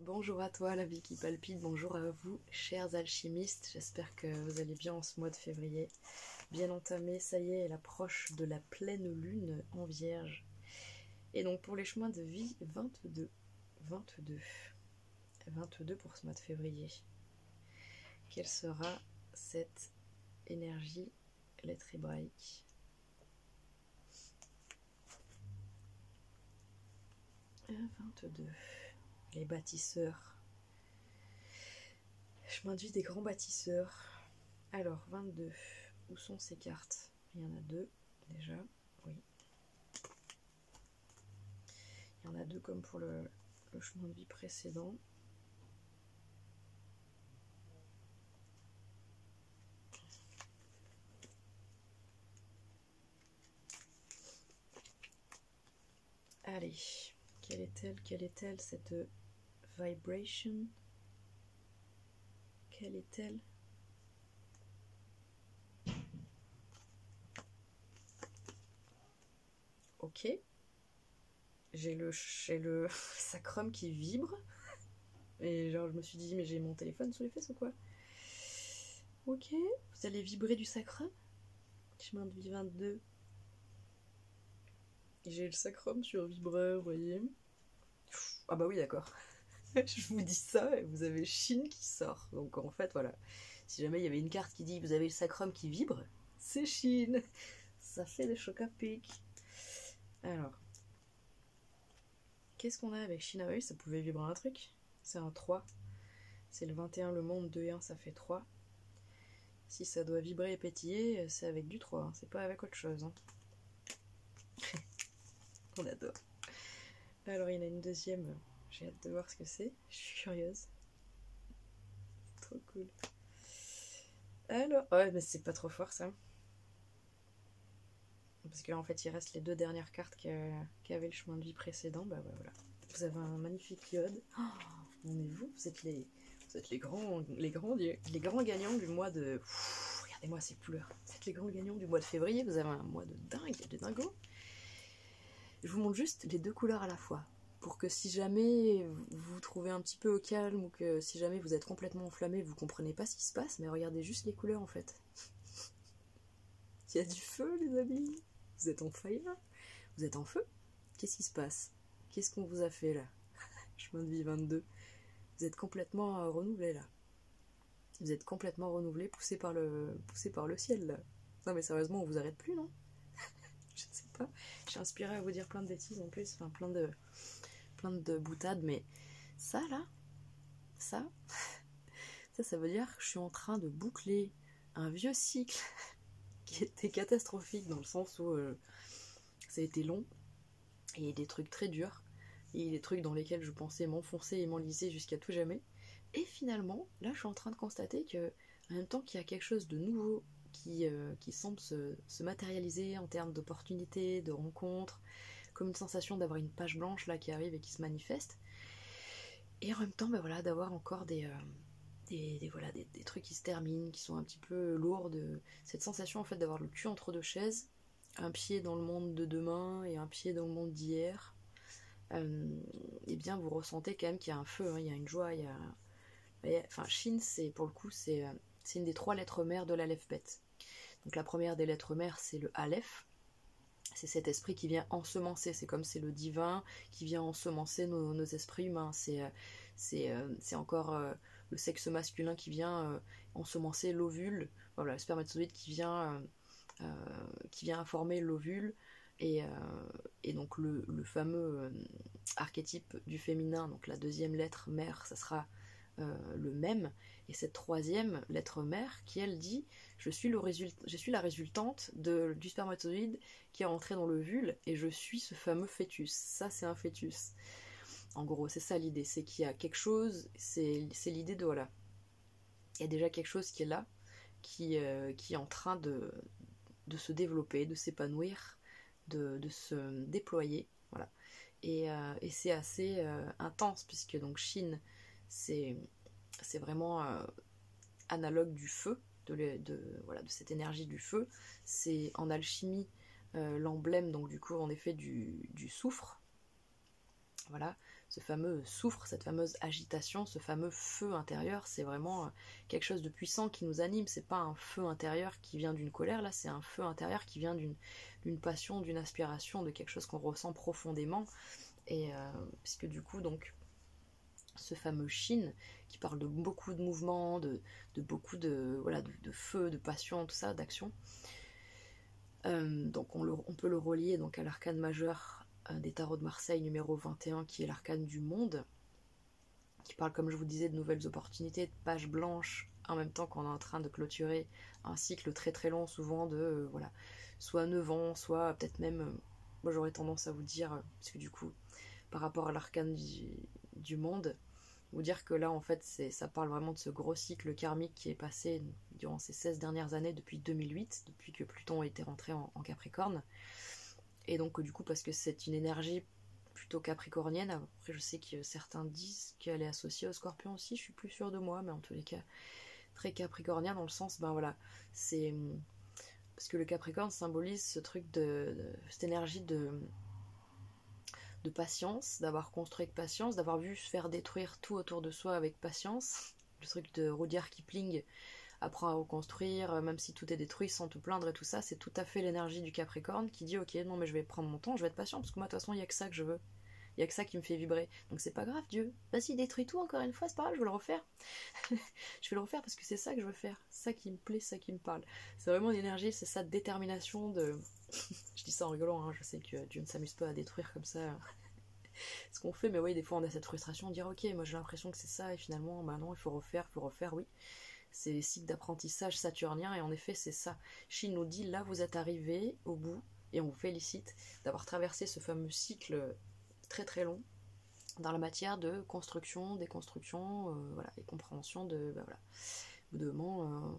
Bonjour à toi la vie qui palpite, bonjour à vous chers alchimistes, j'espère que vous allez bien en ce mois de février. Bien entamé, ça y est, l'approche de la pleine lune en vierge. Et donc pour les chemins de vie, 22 pour ce mois de février. Quelle sera cette énergie, lettre hébraïque? « 22. Les bâtisseurs. Chemin de vie des grands bâtisseurs. Alors, 22. Où sont ces cartes? Il y en a deux, déjà. Oui. Il y en a deux comme pour le chemin de vie précédent. Allez. Quelle est-elle cette vibration? Quelle est-elle? Ok. J'ai le sacrum qui vibre. Et genre je me suis dit mais j'ai mon téléphone sous les fesses ou quoi? Ok. Vous allez vibrer du sacrum? Chemin de vie 22. J'ai le sacrum sur vibreur, vous voyez. Ah bah oui d'accord. Je vous dis ça et vous avez Chine qui sort. Donc en fait voilà. Si jamais il y avait une carte qui dit vous avez le sacrum qui vibre, c'est Chine. Ça fait des chocs à pic. Alors. Qu'est-ce qu'on a avec Chine? Ah oui, ça pouvait vibrer un truc. C'est un 3. C'est le 21, le monde, 2 et 1, ça fait 3. Si ça doit vibrer et pétiller, c'est avec du 3, hein. C'est pas avec autre chose. Hein. On adore. Alors il y en a une deuxième. J'ai hâte de voir ce que c'est. Je suis curieuse. C'est trop cool. Alors, ouais, mais c'est pas trop fort ça. Parce qu'en fait, il reste les deux dernières cartes qu'avait le chemin de vie précédent. Bah voilà. Vous avez un magnifique iode. Oh, on est vous êtes les grands gagnants du mois de... Regardez-moi ces couleurs. Vous êtes les grands gagnants du mois de février. Vous avez un mois de dingue, de dingo. Je vous montre juste les deux couleurs à la fois. Pour que si jamais vous vous trouvez un petit peu au calme ou que si jamais vous êtes complètement enflammé, vous comprenez pas ce qui se passe, mais regardez juste les couleurs en fait. Il y a du feu les amis. Vous êtes en fire? Vous êtes en feu? Qu'est-ce qui se passe? Qu'est-ce qu'on vous a fait là? Chemin de vie 22. Vous êtes complètement renouvelé là. Vous êtes complètement renouvelé, poussé par le ciel là. Non mais sérieusement, on vous arrête plus, non? Je sais pas. Je suis inspirée à vous dire plein de bêtises en plus, enfin plein de boutades, mais ça là, ça veut dire que je suis en train de boucler un vieux cycle qui était catastrophique dans le sens où ça a été long, et il y a des trucs très durs, et des trucs dans lesquels je pensais m'enfoncer et m'enliser jusqu'à tout jamais. Et finalement, là je suis en train de constater que, en même temps qu'il y a quelque chose de nouveau qui semble se matérialiser en termes d'opportunités, de rencontres, comme une sensation d'avoir une page blanche là qui arrive et qui se manifeste. Et en même temps, voilà, d'avoir encore des trucs qui se terminent, qui sont un petit peu lourds, cette sensation en fait d'avoir le cul entre deux chaises, un pied dans le monde de demain et un pied dans le monde d'hier. Et bien vous ressentez quand même qu'il y a un feu, hein, il y a une joie, enfin Shin, c'est pour le coup c'est une des trois lettres mères de l'Aleph Bet. Donc la première des lettres mères c'est le Aleph. C'est cet esprit qui vient ensemencer, c'est comme c'est le divin qui vient ensemencer nos esprits humains. C'est encore le sexe masculin qui vient ensemencer l'ovule, voilà, le spermatozoïde qui vient informer l'ovule, et donc le fameux archétype du féminin, donc la deuxième lettre mère, ça sera le même, et cette troisième lettre mère qui elle dit je suis la résultante du spermatozoïde qui est rentré dans l'ovule et je suis ce fameux fœtus. Ça c'est un fœtus. En gros c'est ça l'idée, c'est qu'il y a quelque chose, c'est l'idée de voilà, il y a déjà quelque chose qui est là, qui est en train de se développer, de s'épanouir, de se déployer, voilà. Et c'est assez intense puisque donc Shin c'est vraiment analogue du feu, de cette énergie du feu. C'est en alchimie l'emblème donc du coup en effet du soufre, voilà, ce fameux souffre, cette fameuse agitation, ce fameux feu intérieur, c'est vraiment quelque chose de puissant qui nous anime. C'est pas un feu intérieur qui vient d'une colère, là c'est un feu intérieur qui vient d'une passion, d'une aspiration, de quelque chose qu'on ressent profondément. Et puisque du coup, donc, ce fameux Shin, qui parle de beaucoup de mouvements, de beaucoup de feu, de passion, tout ça, d'action. Donc on peut le relier donc à l'arcane majeur des tarots de Marseille numéro 21, qui est l'arcane du monde, qui parle, comme je vous disais, de nouvelles opportunités, de pages blanches, en même temps qu'on est en train de clôturer un cycle très très long, souvent de soit 9 ans, soit peut-être même, moi j'aurais tendance à vous dire, parce que du coup, par rapport à l'arcane du monde, vous dire que là en fait ça parle vraiment de ce gros cycle karmique qui est passé durant ces 16 dernières années depuis 2008, depuis que Pluton était rentré en Capricorne. Et donc du coup, parce que c'est une énergie plutôt capricornienne, après je sais que certains disent qu'elle est associée au Scorpion aussi, je suis plus sûre de moi, mais en tous les cas très capricornien dans le sens, c'est parce que le Capricorne symbolise ce truc cette énergie de patience, d'avoir construit avec patience, d'avoir vu se faire détruire tout autour de soi avec patience. Le truc de Rudyard Kipling, apprends à reconstruire, même si tout est détruit, sans te plaindre et tout ça, c'est tout à fait l'énergie du Capricorne qui dit ok, non mais je vais prendre mon temps, je vais être patient, parce que moi de toute façon il n'y a que ça que je veux. Il n'y a que ça qui me fait vibrer. Donc c'est pas grave, Dieu. Vas-y, détruis tout encore une fois, c'est pas grave, je vais le refaire. Je vais le refaire parce que c'est ça que je veux faire. C'est ça qui me plaît, ça qui me parle. C'est vraiment une énergie, c'est ça, de détermination, de... Je dis ça en rigolant, hein, je sais que Dieu ne s'amuse pas à détruire comme ça ce qu'on fait, mais oui, des fois on a cette frustration de dire ok, moi j'ai l'impression que c'est ça, et finalement, bah non, il faut refaire, oui. C'est les cycles d'apprentissage saturniens, et en effet, c'est ça. Shin nous dit, là, vous êtes arrivé au bout, et on vous félicite d'avoir traversé ce fameux cycle très très long dans la matière de construction, déconstruction, et compréhension de, au bout de moment,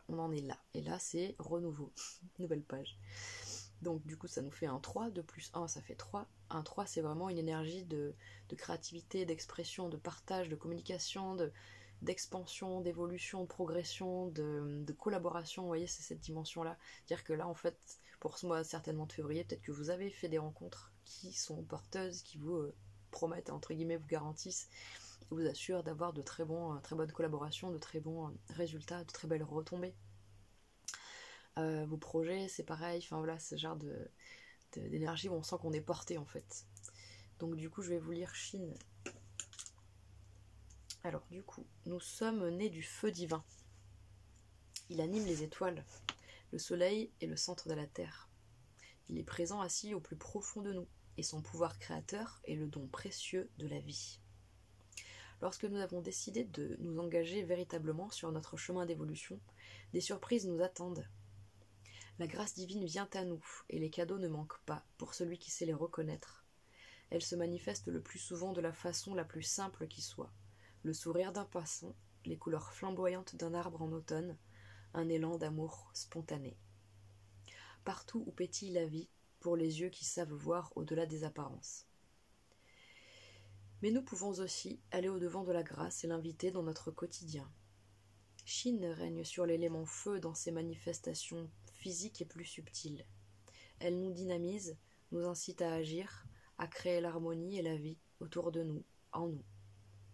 on en est là. Et là, c'est renouveau, nouvelle page. Donc du coup ça nous fait un 3, 2 plus 1 ça fait 3. Un 3 c'est vraiment une énergie de créativité, d'expression, de partage, de communication, d'expansion, d'évolution, de progression, de collaboration, vous voyez, c'est cette dimension-là. C'est-à-dire que là en fait, pour ce mois certainement de février, peut-être que vous avez fait des rencontres qui sont porteuses, qui vous promettent, entre guillemets, vous garantissent, vous assurent d'avoir de très bonnes collaborations, de très bons résultats, de très belles retombées. Vos projets, c'est pareil, enfin voilà, ce genre d'énergie où on sent qu'on est porté en fait. Donc du coup, je vais vous lire Shin. Alors du coup, nous sommes nés du feu divin. Il anime les étoiles, le soleil est le centre de la terre. Il est présent assis au plus profond de nous, et son pouvoir créateur est le don précieux de la vie. Lorsque nous avons décidé de nous engager véritablement sur notre chemin d'évolution, des surprises nous attendent. La grâce divine vient à nous, et les cadeaux ne manquent pas pour celui qui sait les reconnaître. Elle se manifeste le plus souvent de la façon la plus simple qui soit. Le sourire d'un poisson, les couleurs flamboyantes d'un arbre en automne, un élan d'amour spontané. Partout où pétille la vie, pour les yeux qui savent voir au-delà des apparences. Mais nous pouvons aussi aller au-devant de la grâce et l'inviter dans notre quotidien. Shin règne sur l'élément feu dans ses manifestations physique et plus subtile. Elle nous dynamise, nous incite à agir, à créer l'harmonie et la vie autour de nous, en nous.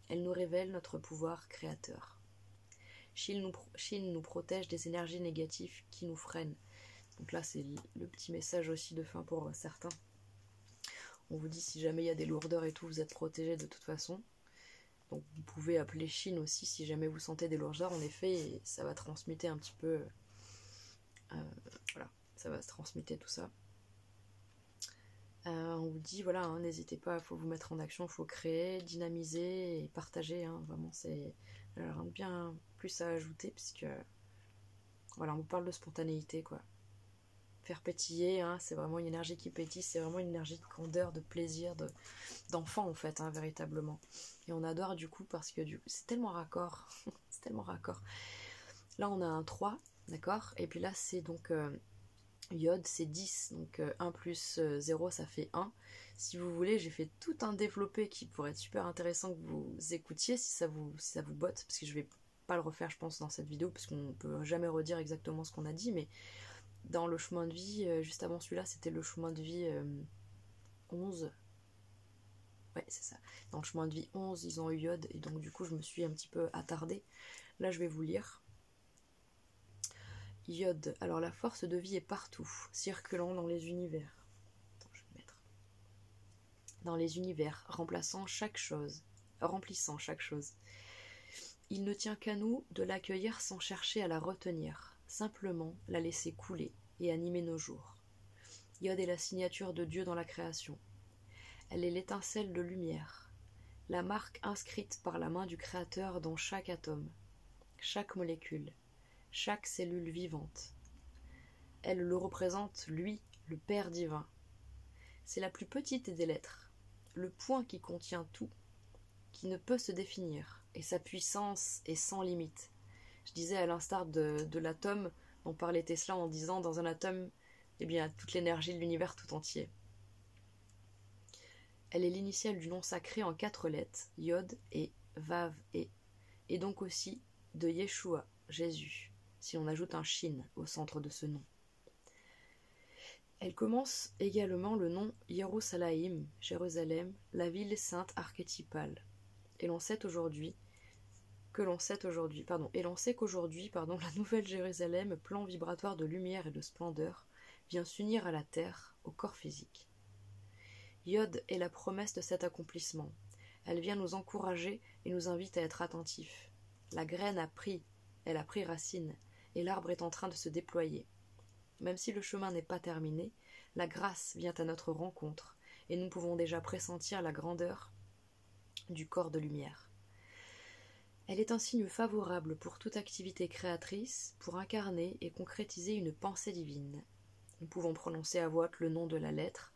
Elle nous révèle notre pouvoir créateur. Shin nous protège des énergies négatives qui nous freinent. Donc là, c'est le petit message aussi de fin pour certains. On vous dit, si jamais il y a des lourdeurs et tout, vous êtes protégés de toute façon. Donc vous pouvez appeler Shin aussi si jamais vous sentez des lourdeurs, en effet, et ça va transmuter un petit peu... ça va se transmuter tout ça. On vous dit, n'hésitez pas, il faut vous mettre en action, il faut créer, dynamiser et partager. Vraiment, c'est rien de bien plus à ajouter, puisque on vous parle de spontanéité, quoi. Faire pétiller, c'est vraiment une énergie qui pétille, c'est vraiment une énergie de candeur, de plaisir, d'enfant en fait, véritablement. Et on adore du coup parce que c'est tellement raccord, c'est tellement raccord. Là on a un 3, d'accord, et puis là c'est donc Yod, c'est 10, donc 1 plus 0 ça fait 1. Si vous voulez, j'ai fait tout un développé qui pourrait être super intéressant que vous écoutiez si ça vous botte, parce que je vais pas le refaire je pense dans cette vidéo, parce qu'on peut jamais redire exactement ce qu'on a dit, mais dans le chemin de vie, juste avant celui-là, c'était le chemin de vie 11. Ouais, c'est ça. Dans le chemin de vie 11, ils ont eu Yod, et donc du coup, je me suis un petit peu attardée. Là, je vais vous lire. Yod. Alors, la force de vie est partout, circulant dans les univers. Attends, je vais le mettre. Dans les univers, remplissant chaque chose. Il ne tient qu'à nous de l'accueillir sans chercher à la retenir, simplement la laisser couler et animer nos jours. Yod est la signature de Dieu dans la création. Elle est l'étincelle de lumière, la marque inscrite par la main du Créateur dans chaque atome, chaque molécule, chaque cellule vivante. Elle le représente, lui, le Père divin. C'est la plus petite des lettres, le point qui contient tout, qui ne peut se définir, et sa puissance est sans limite. Je disais à l'instar de l'atome dont parlait Tesla en disant dans un atome, eh bien, toute l'énergie de l'univers tout entier. Elle est l'initiale du nom sacré en 4 lettres, Yod et Vav et donc aussi de Yeshua, Jésus, si on ajoute un Shin au centre de ce nom. Elle commence également le nom Yerushalayim, Jérusalem, la ville sainte archétypale. Et l'on sait qu'aujourd'hui, la nouvelle Jérusalem, plan vibratoire de lumière et de splendeur, vient s'unir à la terre, au corps physique. Yod est la promesse de cet accomplissement. Elle vient nous encourager et nous invite à être attentifs. La graine a pris racine, et l'arbre est en train de se déployer. Même si le chemin n'est pas terminé, la grâce vient à notre rencontre, et nous pouvons déjà pressentir la grandeur du corps de lumière. Elle est un signe favorable pour toute activité créatrice, pour incarner et concrétiser une pensée divine. Nous pouvons prononcer à voix haute le nom de la lettre,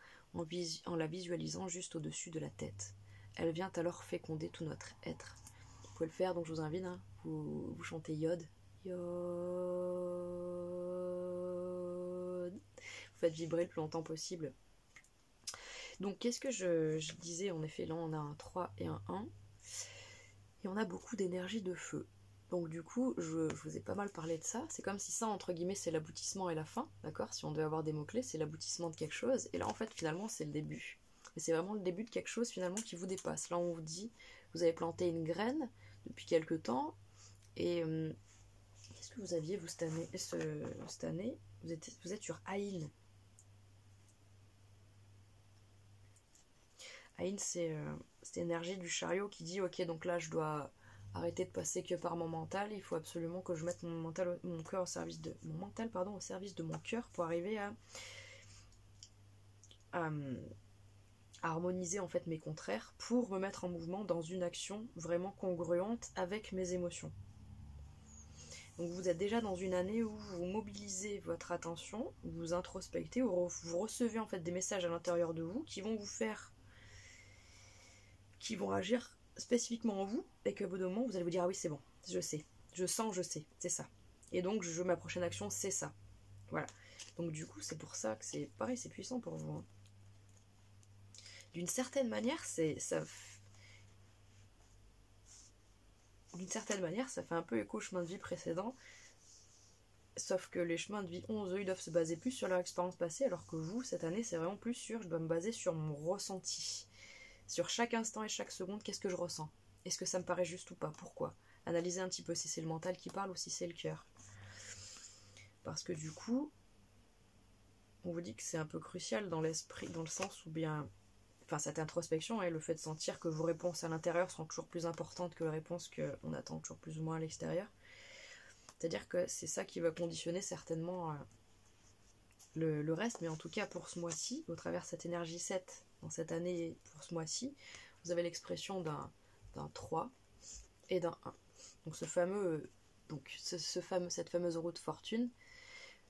en la visualisant juste au-dessus de la tête. Elle vient alors féconder tout notre être. Vous pouvez le faire, donc je vous invite, vous chantez Yod. Yod. Vous faites vibrer le plus longtemps possible. Donc qu'est-ce que je disais, en effet, là on a un 3 et un 1. Et on a beaucoup d'énergie de feu. Donc du coup, je vous ai pas mal parlé de ça. C'est comme si ça, entre guillemets, c'est l'aboutissement et la fin, d'accord? Si on devait avoir des mots-clés, c'est l'aboutissement de quelque chose. Et là, en fait, finalement, c'est le début. Et c'est vraiment le début de quelque chose, finalement, qui vous dépasse. Là, on vous dit, vous avez planté une graine depuis quelque temps. Et qu'est-ce que vous aviez, vous, cette année vous êtes sur Aïn. Aïn, c'est cette énergie du chariot qui dit, ok, donc là, je dois arrêter de passer que par mon mental, il faut absolument que je mette mon cœur au service de mon cœur pour arriver à harmoniser en fait mes contraires, pour me mettre en mouvement dans une action vraiment congruente avec mes émotions. Donc vous êtes déjà dans une année où vous mobilisez votre attention, vous introspectez, vous recevez en fait des messages à l'intérieur de vous qui vont agir spécifiquement en vous, et qu'au bout d'un moment vous allez vous dire ah oui c'est bon, je sais, je sens, je sais, c'est ça. Et donc ma prochaine action c'est ça. Voilà. Donc du coup c'est pour ça que c'est pareil, c'est puissant pour vous. D'une certaine manière ça fait un peu écho au chemin de vie précédent, sauf que les chemins de vie 11 eux, ils doivent se baser plus sur leur expérience passée, alors que vous cette année c'est vraiment plus sur je dois me baser sur mon ressenti. Sur chaque instant et chaque seconde, qu'est-ce que je ressens? Est-ce que ça me paraît juste ou pas? Pourquoi? Analysez un petit peu si c'est le mental qui parle ou si c'est le cœur. Parce que du coup, on vous dit que c'est un peu crucial dans l'esprit, dans le sens où bien... Enfin, cette introspection et le fait de sentir que vos réponses à l'intérieur sont toujours plus importantes que les réponses qu'on attend toujours plus ou moins à l'extérieur. C'est-à-dire que c'est ça qui va conditionner certainement le reste, mais en tout cas pour ce mois-ci, au travers de cette énergie 7, dans cette année pour ce mois-ci, vous avez l'expression d'un 3 et d'un 1. Donc cette fameuse roue de fortune,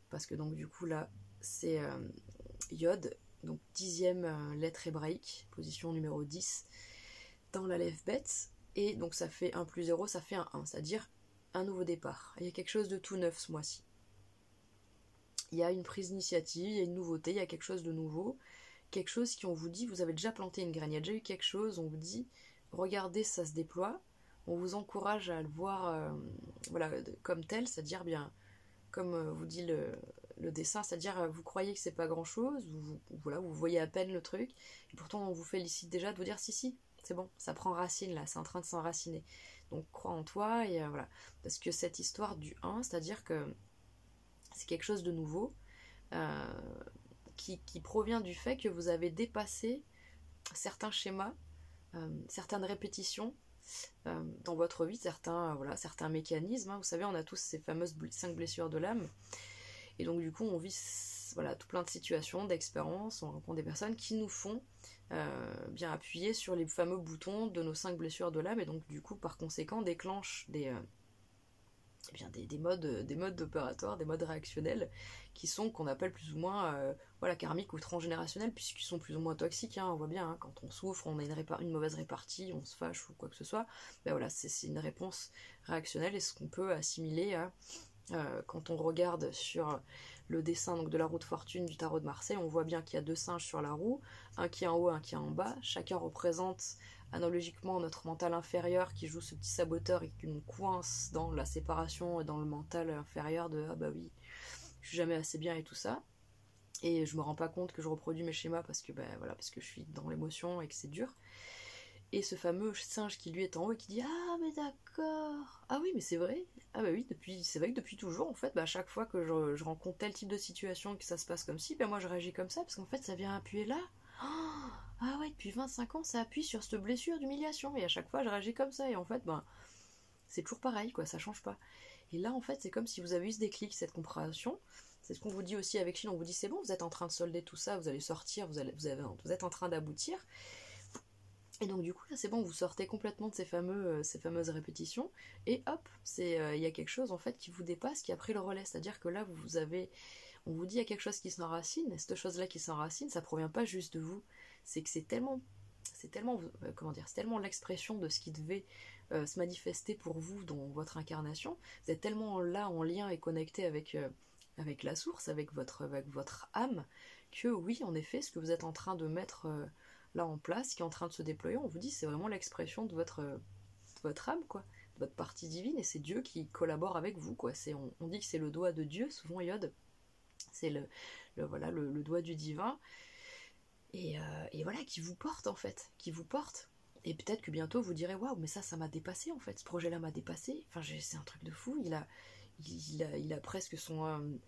parce que donc du coup là c'est Yod, donc 10e lettre hébraïque, position numéro 10 dans l'Aleph Bet, et donc ça fait 1 plus 0, ça fait un 1, c'est-à-dire un nouveau départ. Il y a quelque chose de tout neuf ce mois-ci. Il y a une prise d'initiative, il y a une nouveauté, il y a quelque chose de nouveau, quelque chose qui on vous dit, vous avez déjà planté une graine, il y a déjà eu quelque chose, on vous dit, regardez, ça se déploie, on vous encourage à le voir comme tel, c'est-à-dire bien, comme vous dit le dessin, c'est-à-dire vous croyez que c'est pas grand-chose, voilà, vous voyez à peine le truc, et pourtant on vous félicite déjà de vous dire si, c'est bon, ça prend racine là, c'est en train de s'enraciner. Donc crois en toi, et voilà. Parce que cette histoire du 1, c'est-à-dire que c'est quelque chose de nouveau, euh, qui provient du fait que vous avez dépassé certains schémas, certaines répétitions dans votre vie, certains mécanismes. Hein. Vous savez, on a tous ces fameuses 5 blessures de l'âme. Et donc du coup, on vit tout plein de situations, d'expériences, on rencontre des personnes qui nous font bien appuyer sur les fameux boutons de nos 5 blessures de l'âme, et donc du coup, par conséquent, déclenchent des modes d'opératoire, des modes réactionnels qu'on appelle plus ou moins karmiques ou transgénérationnels, puisqu'ils sont plus ou moins toxiques. Hein, on voit bien, hein, quand on souffre, on a une mauvaise répartie, on se fâche ou quoi que ce soit, c'est une réponse réactionnelle, et ce qu'on peut assimiler à quand on regarde sur le dessin donc, de la roue de fortune du tarot de Marseille, on voit bien qu'il y a 2 singes sur la roue, un qui est en haut, un qui est en bas. Chacun représente analogiquement notre mental inférieur qui joue ce petit saboteur et qui nous coince dans la séparation et dans le mental inférieur de « ah bah oui, je suis jamais assez bien » et tout ça. Et je me rends pas compte que je reproduis mes schémas parce que je suis dans l'émotion et que c'est dur. Et ce fameux singe qui lui est en haut et qui dit « ah mais d'accord, ah oui mais c'est vrai, ah bah oui, c'est vrai que depuis toujours en fait, à chaque fois que je rencontre tel type de situation et que ça se passe comme ci, moi je réagis comme ça parce qu'en fait ça vient appuyer là. Oh, ah ouais, depuis 25 ans ça appuie sur cette blessure d'humiliation et à chaque fois je réagis comme ça et en fait c'est toujours pareil quoi, ça change pas. Et là en fait c'est comme si vous avez eu ce déclic, cette compréhension. C'est ce qu'on vous dit aussi avec Chine, on vous dit c'est bon, vous êtes en train de solder tout ça, vous allez sortir, vous êtes en train d'aboutir. Et donc du coup là c'est bon, vous sortez complètement de ces fameuses répétitions et hop, il y a quelque chose en fait qui vous dépasse, qui a pris le relais, c'est-à-dire que là on vous dit il y a quelque chose qui s'enracine, et cette chose-là qui s'enracine, ça provient pas juste de vous, c'est que c'est tellement c'est tellement l'expression de ce qui devait se manifester pour vous dans votre incarnation, vous êtes tellement là en lien et connecté avec la source, avec votre âme, que oui en effet ce que vous êtes en train de mettre là en place, qui est en train de se déployer, on vous dit c'est vraiment l'expression de votre âme, quoi, de votre partie divine, et c'est Dieu qui collabore avec vous, quoi. On dit que c'est le doigt de Dieu, souvent Yod, c'est le doigt du divin, et voilà, qui vous porte en fait, qui vous porte. Et peut-être que bientôt vous direz waouh, mais ça m'a dépassé en fait, ce projet-là m'a dépassé, enfin c'est un truc de fou, il a presque son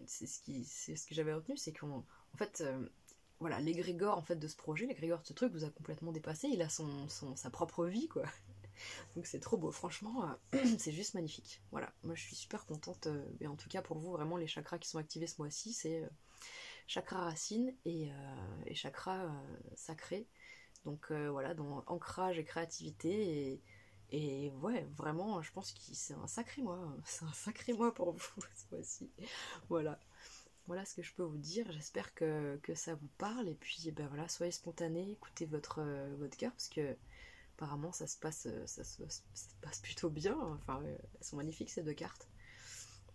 c'est ce que j'avais retenu, c'est qu'en fait voilà, l'égrégore en fait de ce projet, l'égrégore de ce truc vous a complètement dépassé, il a sa propre vie, quoi. Donc c'est trop beau, franchement, c'est juste magnifique. Voilà, moi je suis super contente, et en tout cas pour vous, vraiment les chakras qui sont activés ce mois-ci, c'est chakra racine et chakra sacré. Donc voilà, dans ancrage et créativité, et ouais, vraiment, je pense que c'est un sacré mois pour vous ce mois-ci. Voilà. Voilà ce que je peux vous dire, j'espère que ça vous parle, et puis voilà, soyez spontanés, écoutez votre cœur, parce que apparemment ça se passe plutôt bien, enfin elles sont magnifiques ces 2 cartes.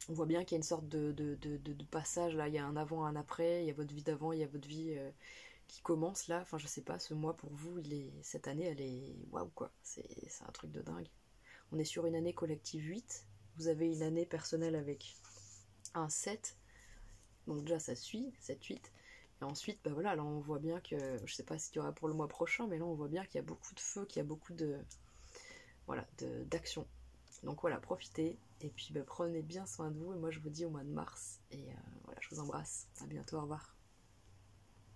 On voit bien qu'il y a une sorte de passage là, il y a un avant, un après, il y a votre vie d'avant, il y a votre vie qui commence là, enfin je sais pas, ce mois pour vous, cette année elle est waouh quoi, c'est un truc de dingue. On est sur une année collective 8, vous avez une année personnelle avec un 7, donc déjà ça suit, 7-8, et ensuite voilà, là on voit bien que, je sais pas ce qu'il y aura pour le mois prochain, mais là on voit bien qu'il y a beaucoup de feu, qu'il y a beaucoup d'action. Donc voilà, profitez, et puis prenez bien soin de vous, et moi je vous dis au mois de mars, et voilà, je vous embrasse, à bientôt, au revoir.